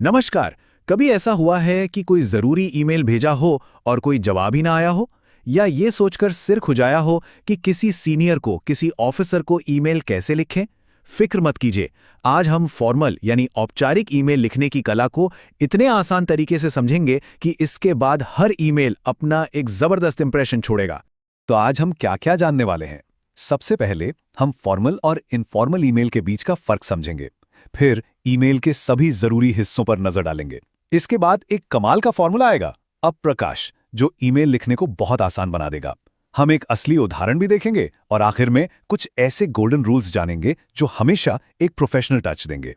नमस्कार। कभी ऐसा हुआ है कि कोई ज़रूरी ईमेल भेजा हो और कोई जवाब ही ना आया हो? या ये सोचकर सिर खुजाया हो कि किसी सीनियर को, किसी ऑफिसर को ईमेल कैसे लिखें? फिक्र मत कीजिए। आज हम फॉर्मल यानी औपचारिक ईमेल लिखने की कला को इतने आसान तरीके से समझेंगे कि इसके बाद हर ईमेल अपना एक ज़बरदस्त इंप्रेशन छोड़ेगा। तो आज हम क्या-क्या जानने वाले हैं। सबसे पहले हम फॉर्मल और इनफॉर्मल ईमेल के बीच का फर्क समझेंगे। फिर ईमेल के सभी जरूरी हिस्सों पर नजर डालेंगे। इसके बाद एक कमाल का फॉर्मूला आएगा, अप्रकाश, जो ईमेल लिखने को बहुत आसान बना देगा। हम एक असली उदाहरण भी देखेंगे और आखिर में कुछ ऐसे गोल्डन रूल्स जानेंगे जो हमेशा एक प्रोफेशनल टच देंगे।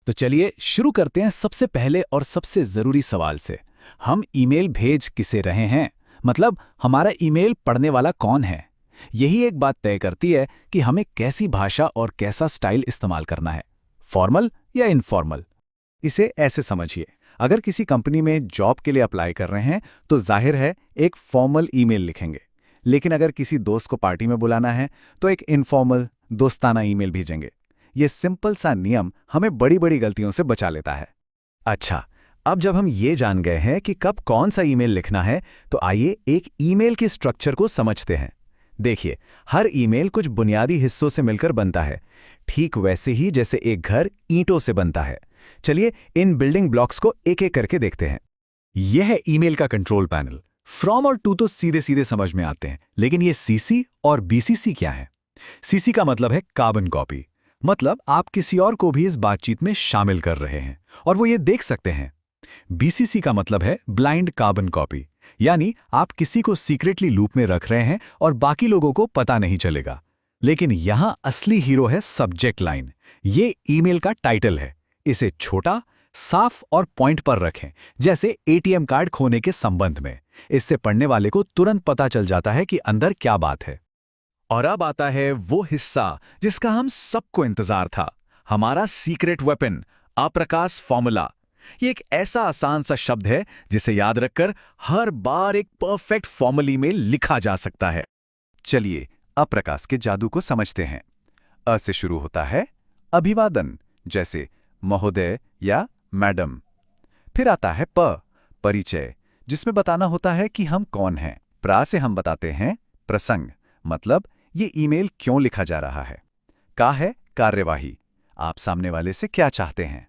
तो चलिए शुरू करते हैं सबसे पहले और सबसे ज़रूरी सवाल से। हम ईमेल भेज किसे रहे हैं? मतलब हमारा ईमेल पढ़ने वाला कौन है? यही एक बात तय करती है कि हमें कैसी भाषा और कैसा स्टाइल इस्तेमाल करना है, फॉर्मल या इनफॉर्मल। इसे ऐसे समझिए, अगर किसी कंपनी में जॉब के लिए अप्लाई कर रहे हैं तो जाहिर है एक फॉर्मल ईमेल लिखेंगे, लेकिन अगर किसी दोस्त को पार्टी में बुलाना है तो एक इनफॉर्मल दोस्ताना ईमेल भेजेंगे। ये सिंपल सा नियम हमें बड़ी बड़ी गलतियों से बचा लेता है। अच्छा, अब जब हम ये जान गए हैं कि कब कौन सा ईमेल लिखना है, तो आइए एक ईमेल के स्ट्रक्चर को समझते हैं। देखिए, हर ईमेल कुछ बुनियादी हिस्सों से मिलकर बनता है, ठीक वैसे ही जैसे एक घर ईंटों से बनता है। चलिए इन बिल्डिंग ब्लॉक्स को एक एक करके देखते हैं। यह है ईमेल का कंट्रोल पैनल। फ्रॉम और टू तो सीधे सीधे समझ में आते हैं, लेकिन ये सीसी और बीसीसी क्या है? सीसी का मतलब है कार्बन कॉपी, मतलब आप किसी और को भी इस बातचीत में शामिल कर रहे हैं और वो ये देख सकते हैं। बीसीसी का मतलब है ब्लाइंड कार्बन कॉपी, यानी आप किसी को सीक्रेटली लूप में रख रहे हैं और बाकी लोगों को पता नहीं चलेगा। लेकिन यहां असली हीरो है सब्जेक्ट लाइन। ये ईमेल का टाइटल है। इसे छोटा, साफ और पॉइंट पर रखें, जैसे एटीएम कार्ड खोने के संबंध में। इससे पढ़ने वाले को तुरंत पता चल जाता है कि अंदर क्या बात है। और अब आता है वो हिस्सा जिसका हम सबको इंतजार था, हमारा सीक्रेट वेपन, अप्रकाश फॉर्मूला। ये एक ऐसा आसान सा शब्द है जिसे याद रखकर हर बार एक परफेक्ट फॉर्मल ईमेल लिखा जा सकता है। चलिए अप्रकाश के जादू को समझते हैं। अ से शुरू होता है अभिवादन, जैसे महोदय या मैडम। फिर आता है प, परिचय, जिसमें बताना होता है कि हम कौन हैं। प्रा से हम बताते हैं प्रसंग, मतलब ये ईमेल क्यों लिखा जा रहा है। का है कार्यवाही, आप सामने वाले से क्या चाहते हैं।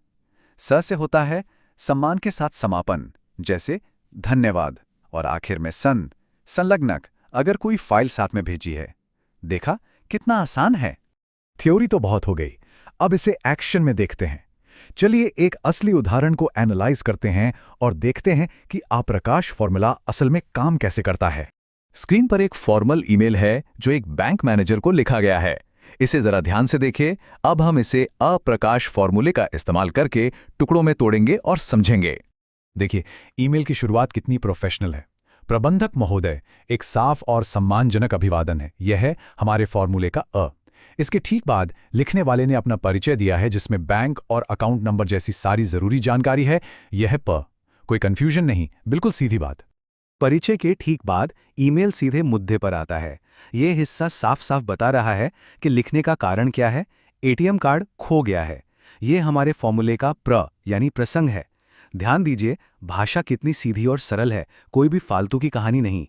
स से होता है सम्मान के साथ समापन, जैसे धन्यवाद। और आखिर में सन, संलग्नक, अगर कोई फाइल साथ में भेजी है। देखा कितना आसान है। थ्योरी तो बहुत हो गई, अब इसे एक्शन में देखते हैं। चलिए एक असली उदाहरण को एनालाइज करते हैं और देखते हैं कि अप्रकाश फॉर्मूला असल में काम कैसे करता है। स्क्रीन पर एक फॉर्मल ईमेल है जो एक बैंक मैनेजर को लिखा गया है। इसे जरा ध्यान से देखिए। अब हम इसे अप्रकाश फॉर्मूले का इस्तेमाल करके टुकड़ों में तोड़ेंगे और समझेंगे। देखिए ईमेल की शुरुआत कितनी प्रोफेशनल है। प्रबंधक महोदय, एक साफ और सम्मानजनक अभिवादन है। यह है हमारे फॉर्मूले का अ। इसके ठीक बाद लिखने वाले ने अपना परिचय दिया है, जिसमें बैंक और अकाउंट नंबर जैसी सारी जरूरी जानकारी है। यह है प। कोई कंफ्यूजन नहीं, बिल्कुल सीधी बात। परिचय के ठीक बाद ईमेल सीधे मुद्दे पर आता है। यह हिस्सा साफ साफ बता रहा है कि लिखने का कारण क्या है। एटीएम कार्ड खो गया है। यह हमारे फॉर्मूले का प्र यानी प्रसंग है। ध्यान दीजिए, भाषा कितनी सीधी और सरल है, कोई भी फालतू की कहानी नहीं।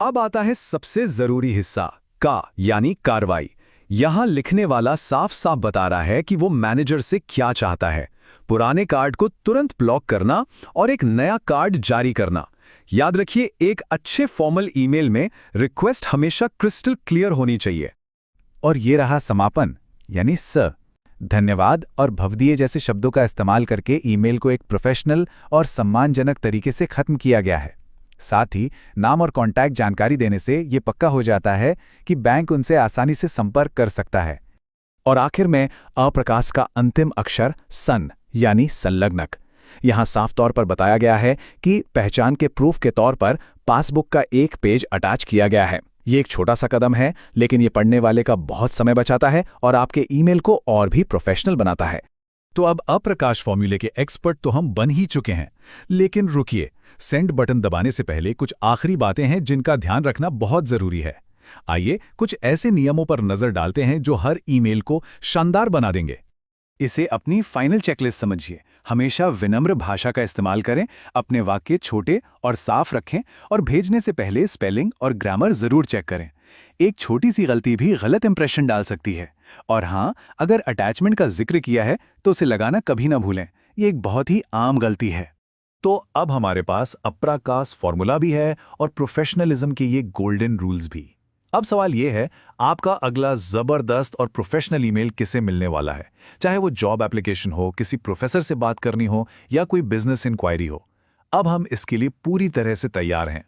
अब आता है सबसे जरूरी हिस्सा, का यानी कार्रवाई। यहां लिखने वाला साफ साफ बता रहा है कि वो मैनेजर से क्या चाहता है। पुराने कार्ड को तुरंत ब्लॉक करना और एक नया कार्ड जारी करना। याद रखिए, एक अच्छे फॉर्मल ईमेल में रिक्वेस्ट हमेशा क्रिस्टल क्लियर होनी चाहिए। और ये रहा समापन, यानी स। धन्यवाद और भवदीय जैसे शब्दों का इस्तेमाल करके ईमेल को एक प्रोफेशनल और सम्मानजनक तरीके से खत्म किया गया है। साथ ही नाम और कॉन्टैक्ट जानकारी देने से ये पक्का हो जाता है कि बैंक उनसे आसानी से संपर्क कर सकता है। और आखिर में अप्रकाश का अंतिम अक्षर सन यानी संलग्नक। यहां साफ तौर पर बताया गया है कि पहचान के प्रूफ के तौर पर पासबुक का एक पेज अटैच किया गया है। ये एक छोटा सा कदम है, लेकिन ये पढ़ने वाले का बहुत समय बचाता है और आपके ईमेल को और भी प्रोफेशनल बनाता है। तो अब अप्रकाश फॉर्मूले के एक्सपर्ट तो हम बन ही चुके हैं, लेकिन रुकिए, सेंड बटन दबाने से पहले कुछ आखिरी बातें हैं जिनका ध्यान रखना बहुत जरूरी है। आइए कुछ ऐसे नियमों पर नजर डालते हैं जो हर ईमेल को शानदार बना देंगे। इसे अपनी फाइनल चेकलिस्ट समझिए। हमेशा विनम्र भाषा का इस्तेमाल करें, अपने वाक्य छोटे और साफ रखें और भेजने से पहले स्पेलिंग और ग्रामर जरूर चेक करें। एक छोटी सी गलती भी गलत इंप्रेशन डाल सकती है। और हाँ, अगर अटैचमेंट का जिक्र किया है तो उसे लगाना कभी ना भूलें। ये एक बहुत ही आम गलती है। तो अब हमारे पास अप्राकाश फॉर्मूला भी है और प्रोफेशनलिज्म के ये गोल्डन रूल्स भी। अब सवाल ये है, आपका अगला जबरदस्त और प्रोफेशनल ईमेल किसे मिलने वाला है? चाहे वो जॉब एप्लीकेशन हो, किसी प्रोफेसर से बात करनी हो या कोई बिजनेस इंक्वायरी हो। अब हम इसके लिए पूरी तरह से तैयार हैं।